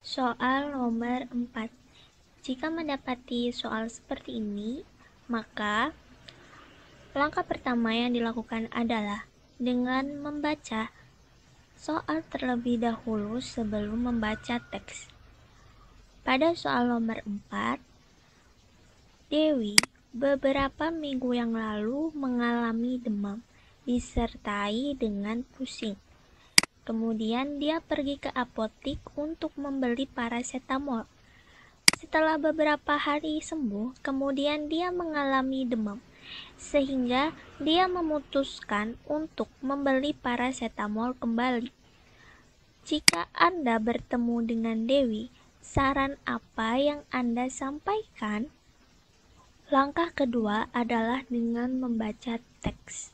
Soal nomor 4. Jika mendapati soal seperti ini, maka langkah pertama yang dilakukan adalah dengan membaca soal terlebih dahulu sebelum membaca teks. Pada soal nomor 4, Dewi beberapa minggu yang lalu mengalami demam disertai dengan pusing. Kemudian dia pergi ke apotik untuk membeli paracetamol. Setelah beberapa hari sembuh, kemudian dia mengalami demam, sehingga dia memutuskan untuk membeli paracetamol kembali. Jika Anda bertemu dengan Dewi, saran apa yang Anda sampaikan? Langkah kedua adalah dengan membaca teks.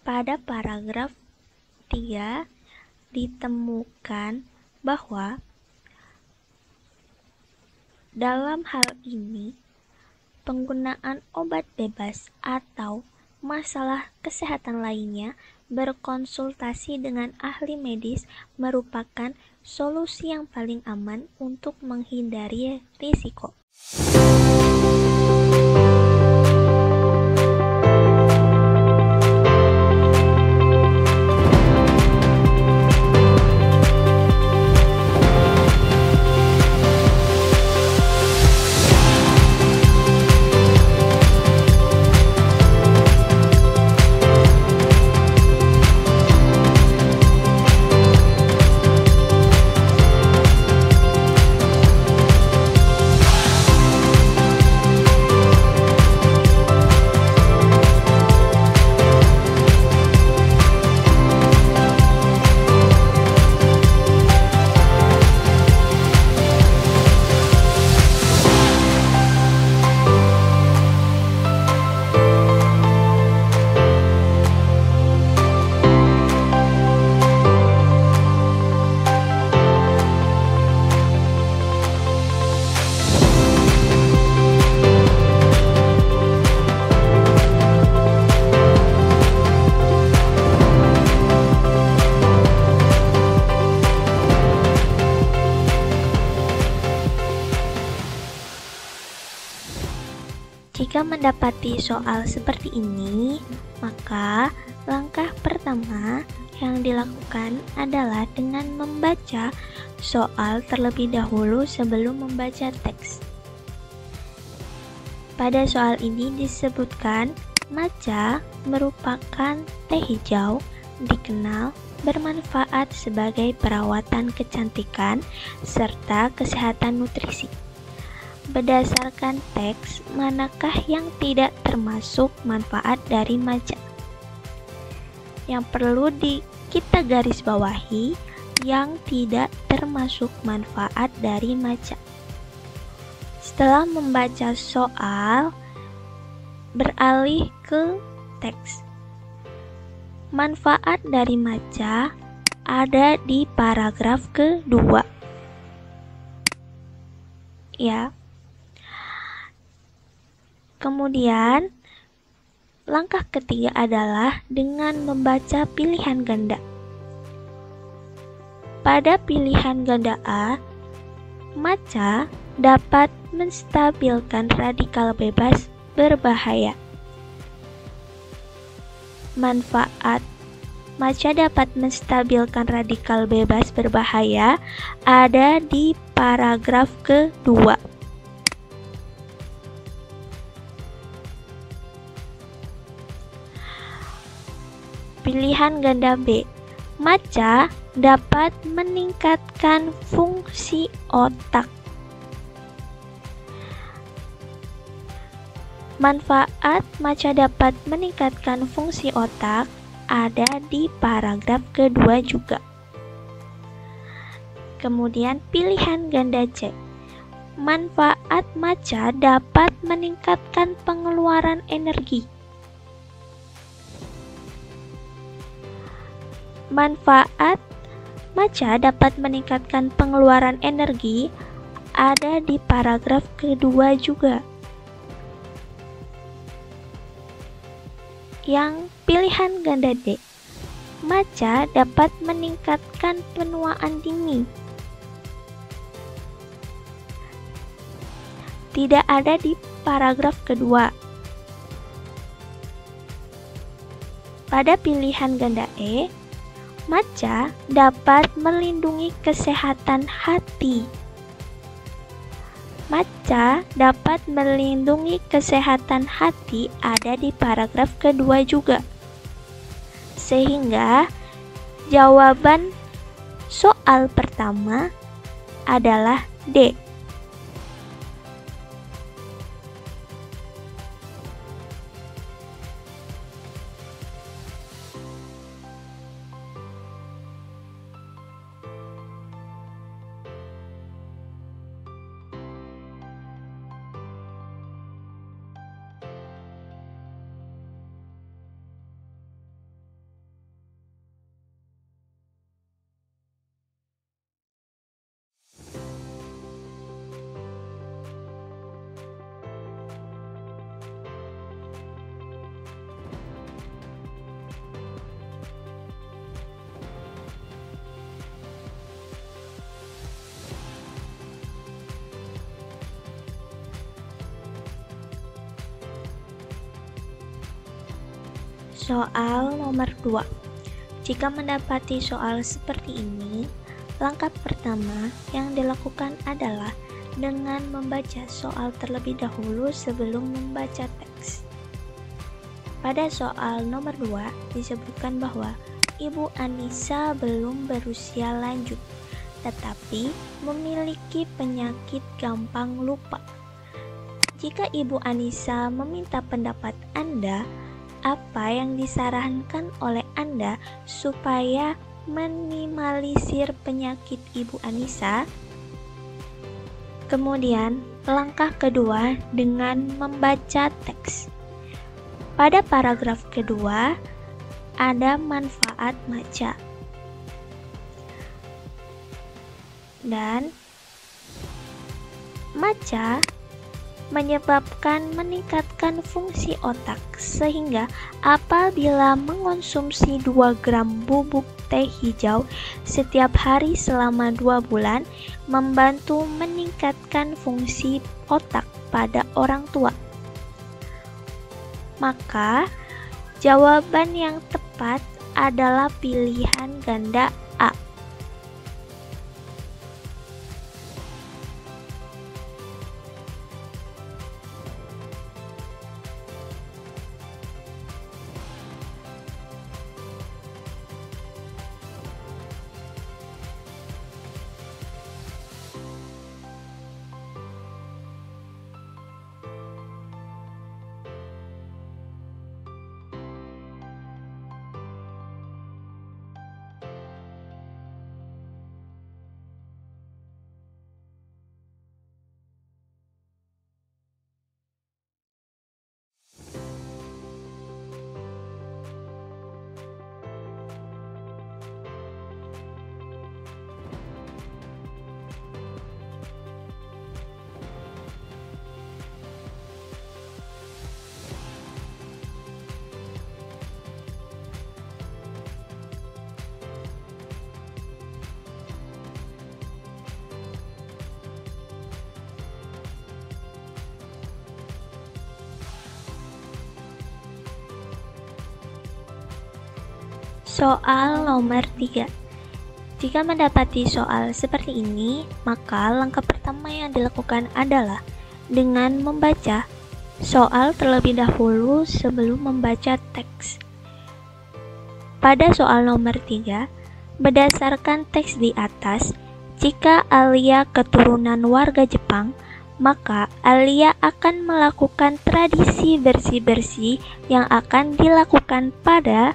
Pada paragraf 3 ditemukan bahwa dalam hal ini penggunaan obat bebas atau masalah kesehatan lainnya berkonsultasi dengan ahli medis merupakan solusi yang paling aman untuk menghindari risiko. Jika mendapati soal seperti ini, maka langkah pertama yang dilakukan adalah dengan membaca soal terlebih dahulu sebelum membaca teks. Pada soal ini disebutkan matcha merupakan teh hijau dikenal bermanfaat sebagai perawatan kecantikan serta kesehatan nutrisi. Berdasarkan teks, manakah yang tidak termasuk manfaat dari matcha? Yang perlu kita garis bawahi yang tidak termasuk manfaat dari matcha. Setelah membaca soal, beralih ke teks. Manfaat dari matcha ada di paragraf kedua. Ya. Kemudian, langkah ketiga adalah dengan membaca pilihan ganda. Pada pilihan ganda A, matcha dapat menstabilkan radikal bebas berbahaya. Manfaat matcha dapat menstabilkan radikal bebas berbahaya ada di paragraf kedua. Pilihan ganda B, matcha dapat meningkatkan fungsi otak. Manfaat matcha dapat meningkatkan fungsi otak ada di paragraf kedua juga. Kemudian pilihan ganda C, manfaat matcha dapat meningkatkan pengeluaran energi. Manfaat matcha dapat meningkatkan pengeluaran energi ada di paragraf kedua juga. Yang pilihan ganda D, matcha dapat meningkatkan penuaan dini. tidak ada di paragraf kedua. Pada pilihan ganda E, matcha dapat melindungi kesehatan hati. Matcha dapat melindungi kesehatan hati ada di paragraf kedua juga. Sehingga jawaban soal pertama adalah D. Soal nomor 2. Jika mendapati soal seperti ini, langkah pertama yang dilakukan adalah dengan membaca soal terlebih dahulu sebelum membaca teks. Pada soal nomor 2 disebutkan bahwa Ibu Anissa belum berusia lanjut, tetapi memiliki penyakit gampang lupa. Jika Ibu Anissa meminta pendapat Anda, apa yang disarankan oleh Anda supaya minimalisir penyakit Ibu Anissa? Kemudian, langkah kedua dengan membaca teks. Pada paragraf kedua, ada manfaat matcha. Dan matcha menyebabkan meningkatkan fungsi otak, sehingga apabila mengonsumsi 2 gram bubuk teh hijau setiap hari selama 2 bulan, membantu meningkatkan fungsi otak pada orang tua. Maka, jawaban yang tepat adalah pilihan ganda A. Soal nomor 3. Jika mendapati soal seperti ini, maka langkah pertama yang dilakukan adalah dengan membaca soal terlebih dahulu sebelum membaca teks. Pada soal nomor 3, berdasarkan teks di atas, jika Alia keturunan warga Jepang, maka Alia akan melakukan tradisi bersih-bersih yang akan dilakukan pada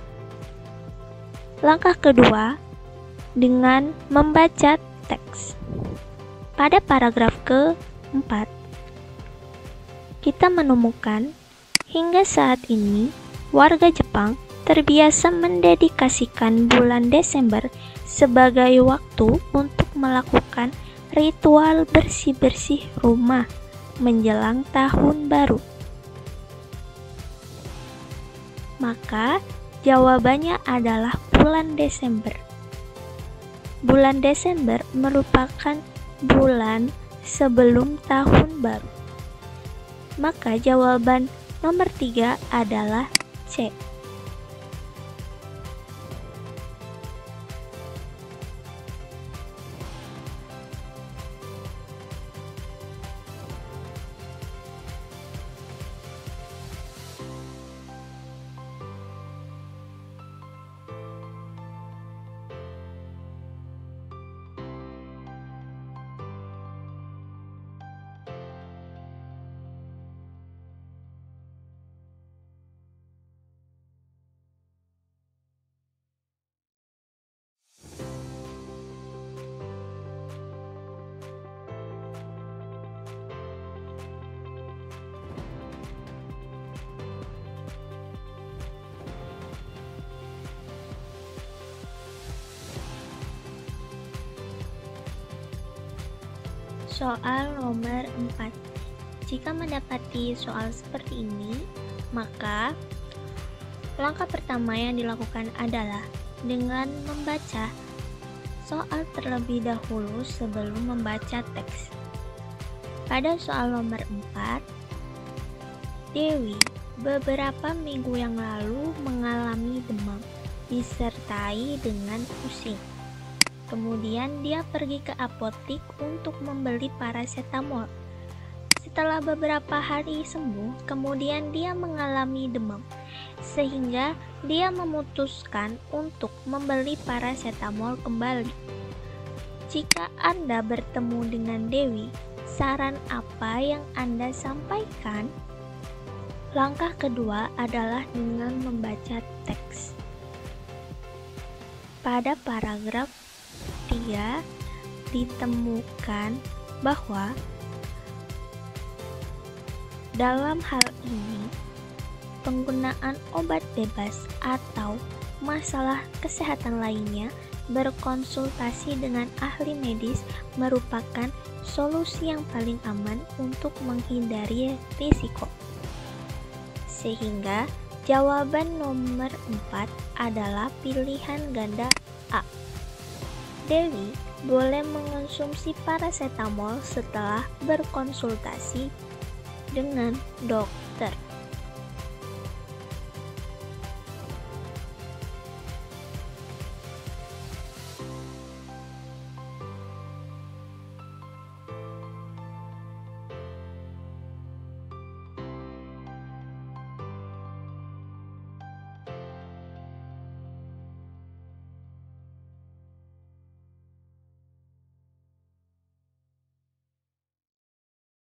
langkah kedua dengan membaca teks. Pada paragraf ke-4, kita menemukan hingga saat ini warga Jepang terbiasa mendedikasikan bulan Desember sebagai waktu untuk melakukan ritual bersih-bersih rumah menjelang tahun baru. Maka jawabannya adalah bulan Desember. Bulan Desember merupakan bulan sebelum tahun baru. Maka jawaban nomor 3 adalah C. Soal nomor 4. Jika mendapati soal seperti ini, maka langkah pertama yang dilakukan adalah dengan membaca soal terlebih dahulu sebelum membaca teks. Pada soal nomor 4, Dewi beberapa minggu yang lalu mengalami demam disertai dengan pusing. Kemudian dia pergi ke apotik untuk membeli paracetamol. Setelah beberapa hari sembuh, kemudian dia mengalami demam, sehingga dia memutuskan untuk membeli paracetamol kembali. Jika Anda bertemu dengan Dewi, saran apa yang Anda sampaikan? Langkah kedua adalah dengan membaca teks. Pada paragraf 3 ditemukan bahwa dalam hal ini penggunaan obat bebas atau masalah kesehatan lainnya berkonsultasi dengan ahli medis merupakan solusi yang paling aman untuk menghindari risiko. Sehingga jawaban nomor 4 adalah pilihan ganda A. Dewi boleh mengonsumsi paracetamol setelah berkonsultasi dengan dokter.